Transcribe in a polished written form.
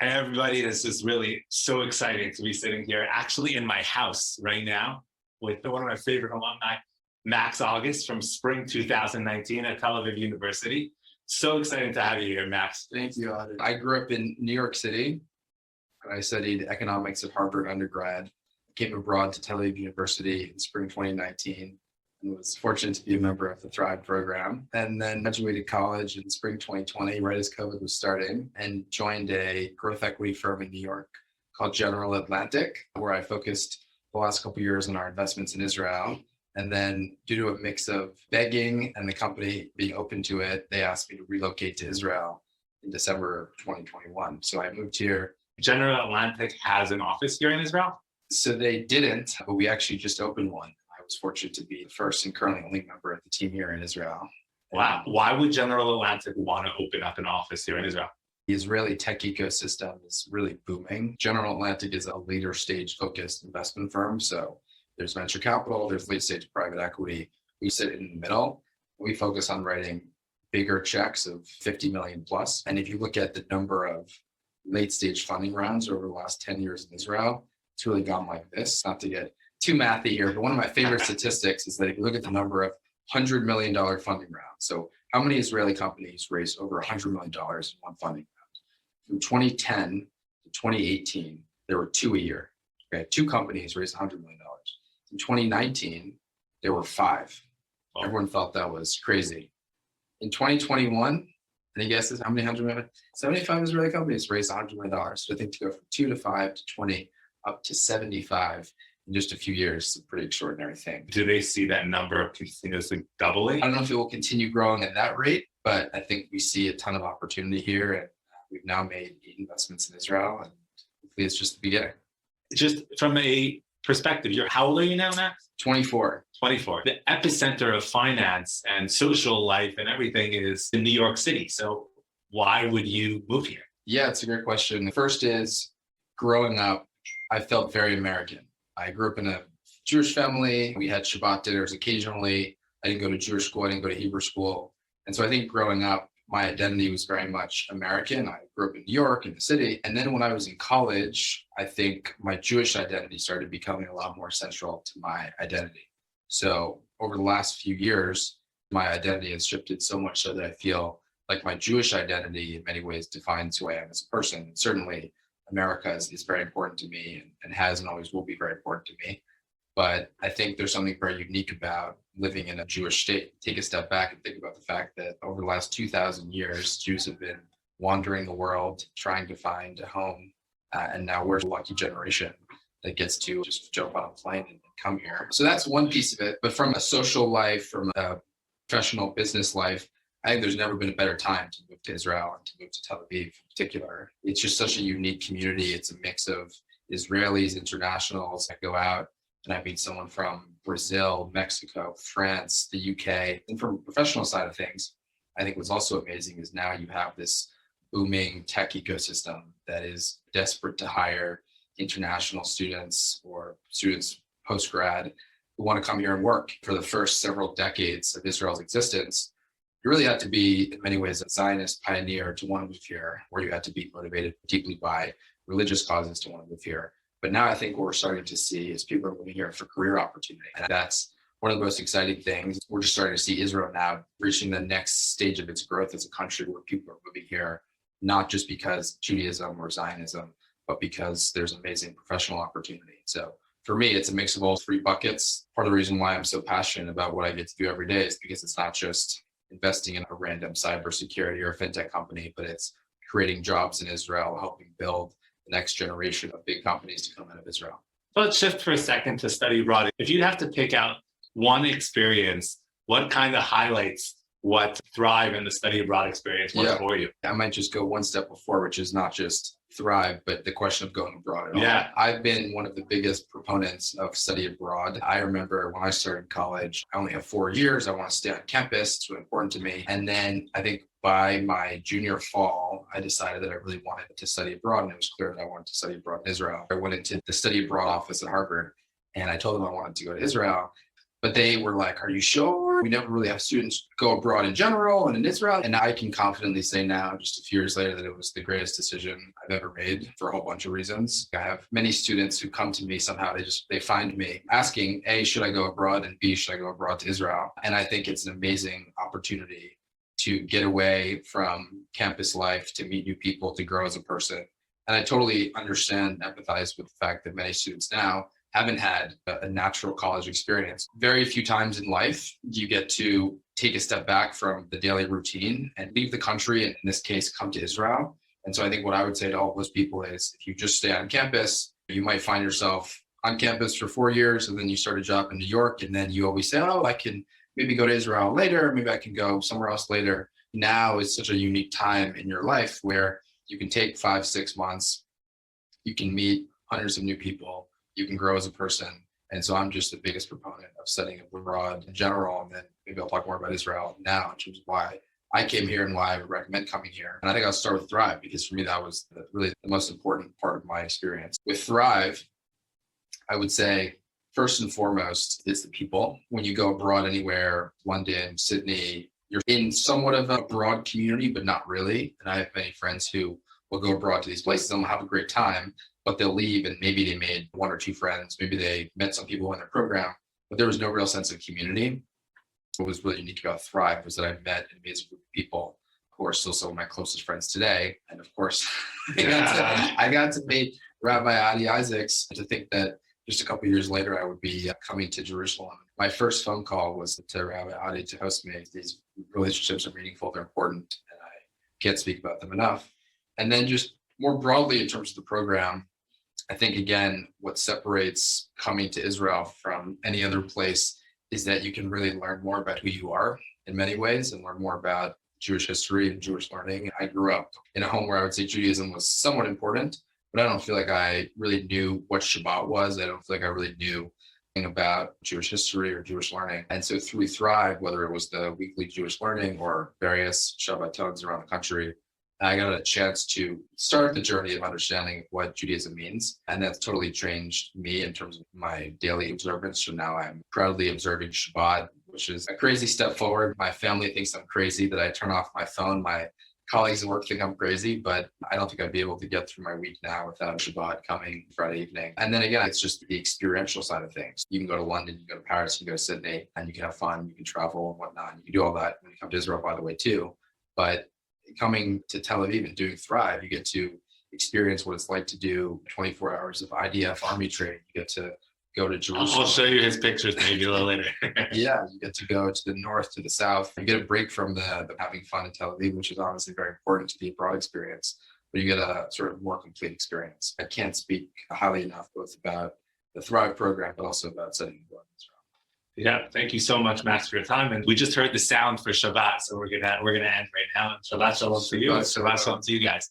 Hey, everybody, this is really so exciting to be sitting here actually in my house right now with one of my favorite alumni, Max August from spring 2019 at Tel Aviv University. So excited to have you here, Max. Thank you, Adi. I grew up in New York City. I studied economics at Harvard undergrad. Came abroad to Tel Aviv University in spring 2019 and was fortunate to be a member of the Thrive program. And then graduated college in spring 2020, right as COVID was starting, and joined a growth equity firm in New York called General Atlantic, where I focused the last couple of years on our investments in Israel. And then due to a mix of begging and the company being open to it, they asked me to relocate to Israel in December 2021. So I moved here. General Atlantic has an office here in Israel? So they didn't, but we actually just opened one. I was fortunate to be the first and currently only member of the team here in Israel. Wow. Why would General Atlantic want to open up an office here in Israel? The Israeli tech ecosystem is really booming. General Atlantic is a later stage focused investment firm. So there's venture capital, there's late stage private equity. We sit in the middle. We focus on writing bigger checks of 50 million plus. And if you look at the number of late stage funding rounds over the last 10 years in Israel, it's really gone like this. Not to get too mathy here, but one of my favorite statistics is that if you look at the number of $100 million funding rounds, so how many Israeli companies raised over $100 million in one funding round? From 2010 to 2018, there were two a year. Okay, two companies raised $100 million. In 2019, there were five. Wow. Everyone felt that was crazy. In 2021, any guesses how many 100 million? 75 Israeli companies raised $100 million. So I think to go from 2 to 5 to 20 up to 75 in just a few years is a pretty extraordinary thing. Do they see that number continuously doubling? I don't know if it will continue growing at that rate, but I think we see a ton of opportunity here. And we've now made 8 investments in Israel, and hopefully it's just the beginning. Just from a perspective, how old are you now, Max? 24. 24. The epicenter of finance and social life and everything is in New York City. So why would you move here? Yeah, it's a great question. The first is, growing up, I felt very American. I grew up in a Jewish family. We had Shabbat dinners occasionally. I didn't go to Jewish school. I didn't go to Hebrew school. And so I think growing up, my identity was very much American. I grew up in New York, in the city. And then when I was in college, I think my Jewish identity started becoming a lot more central to my identity. So over the last few years, my identity has shifted so much so that I feel like my Jewish identity in many ways defines who I am as a person. Certainly, America is very important to me and has and always will be very important to me. But I think there's something very unique about living in a Jewish state. Take a step back and think about the fact that over the last 2,000 years, Jews have been wandering the world, trying to find a home. And now we're the lucky generation that gets to just jump on a plane and come here. So that's one piece of it. But from a social life, from a professional business life, I think there's never been a better time to move to Israel and to move to Tel Aviv in particular. It's just such a unique community. It's a mix of Israelis, internationals that go out, and I meet someone from Brazil, Mexico, France, the UK. And from the professional side of things, I think what's also amazing is now you have this booming tech ecosystem that is desperate to hire international students or students post-grad who want to come here and work. For the first several decades of Israel's existence, you really had to be, in many ways, a Zionist pioneer to want to move here, where you had to be motivated deeply by religious causes to want to move here. But now I think what we're starting to see is people are moving here for career opportunity. And that's one of the most exciting things. We're just starting to see Israel now reaching the next stage of its growth as a country where people are moving here, not just because Judaism or Zionism, but because there's amazing professional opportunity. So for me, it's a mix of all 3 buckets. Part of the reason why I'm so passionate about what I get to do every day is because it's not just investing in a random cybersecurity or fintech company, but it's creating jobs in Israel, helping build the next generation of big companies to come out of Israel. Let's shift for a second to study abroad. If you'd have to pick out one experience, what kind of highlights what Thrive and the study abroad experience was for you? I might just go one step before, which is not just Thrive, but the question of going abroad at all. Yeah. I've been one of the biggest proponents of study abroad. I remember when I started college, I only have 4 years. I want to stay on campus. It's really important to me. And then I think by my junior fall, I decided that I really wanted to study abroad. And it was clear that I wanted to study abroad in Israel. I went into the study abroad office at Harvard and I told them I wanted to go to Israel. But they were like, are you sure? We never really have students go abroad in general and in Israel. And I can confidently say now, just a few years later, that it was the greatest decision I've ever made for a whole bunch of reasons. I have many students who come to me somehow, they find me asking, A, should I go abroad? And B, should I go abroad to Israel? And I think it's an amazing opportunity to get away from campus life, to meet new people, to grow as a person. And I totally understand, empathize with the fact that many students now haven't had a natural college experience. Very few times in life do you get to take a step back from the daily routine and leave the country, and in this case, come to Israel. And so I think what I would say to all those people is, if you just stay on campus, you might find yourself on campus for 4 years, and then you start a job in New York, and then you always say, oh, I can maybe go to Israel later, maybe I can go somewhere else later. Now is such a unique time in your life where you can take 5-6 months, you can meet hundreds of new people, you can grow as a person. And so I'm just the biggest proponent of studying abroad in general. And then maybe I'll talk more about Israel now in terms of why I came here and why I would recommend coming here. And I think I'll start with Thrive, because for me, that was really the most important part of my experience. With Thrive, I would say, first and foremost, it's the people. When you go abroad anywhere, London, Sydney, you're in somewhat of a broad community, but not really. And I have many friends who will go abroad to these places and will have a great time, but they'll leave and maybe they made 1 or 2 friends. Maybe they met some people in their program, but there was no real sense of community. What was really unique about Thrive was that I met an amazing group of people who are still some of my closest friends today. And of course, I got to meet Rabbi Adi Isaacs. To think that just a couple of years later, I would be coming to Jerusalem. My first phone call was to Rabbi Adi to host me. These relationships are meaningful, they're important, and I can't speak about them enough. And then just more broadly in terms of the program, I think, again, what separates coming to Israel from any other place is that you can really learn more about who you are in many ways and learn more about Jewish history and Jewish learning. I grew up in a home where I would say Judaism was somewhat important, but I don't feel like I really knew what Shabbat was. I don't feel like I really knew anything about Jewish history or Jewish learning. And so through Thrive, whether it was the weekly Jewish learning or various Shabbatons around the country, I got a chance to start the journey of understanding what Judaism means. And that's totally changed me in terms of my daily observance. So now I'm proudly observing Shabbat, which is a crazy step forward. My family thinks I'm crazy that I turn off my phone. My colleagues at work think I'm crazy, but I don't think I'd be able to get through my week now without Shabbat coming Friday evening. And then again, it's just the experiential side of things. You can go to London, you can go to Paris, you can go to Sydney, and you can have fun, you can travel and whatnot. You can do all that when you come to Israel, by the way, too. But coming to Tel Aviv and doing Thrive, you get to experience what it's like to do 24 hours of IDF army training. You get to go to Jerusalem. I'll show you his pictures maybe a little later. Yeah, you get to go to the north, to the south. You get a break from the having fun in Tel Aviv, which is obviously very important to the abroad experience, but you get a sort of more complete experience. I can't speak highly enough both about the Thrive program, but also about studying abroad in Israel. Yeah, thank you so much, Max, for your time. And we just heard the sound for Shabbat, so we're gonna end right now. Shabbat shalom to you. Shabbat shalom to you guys.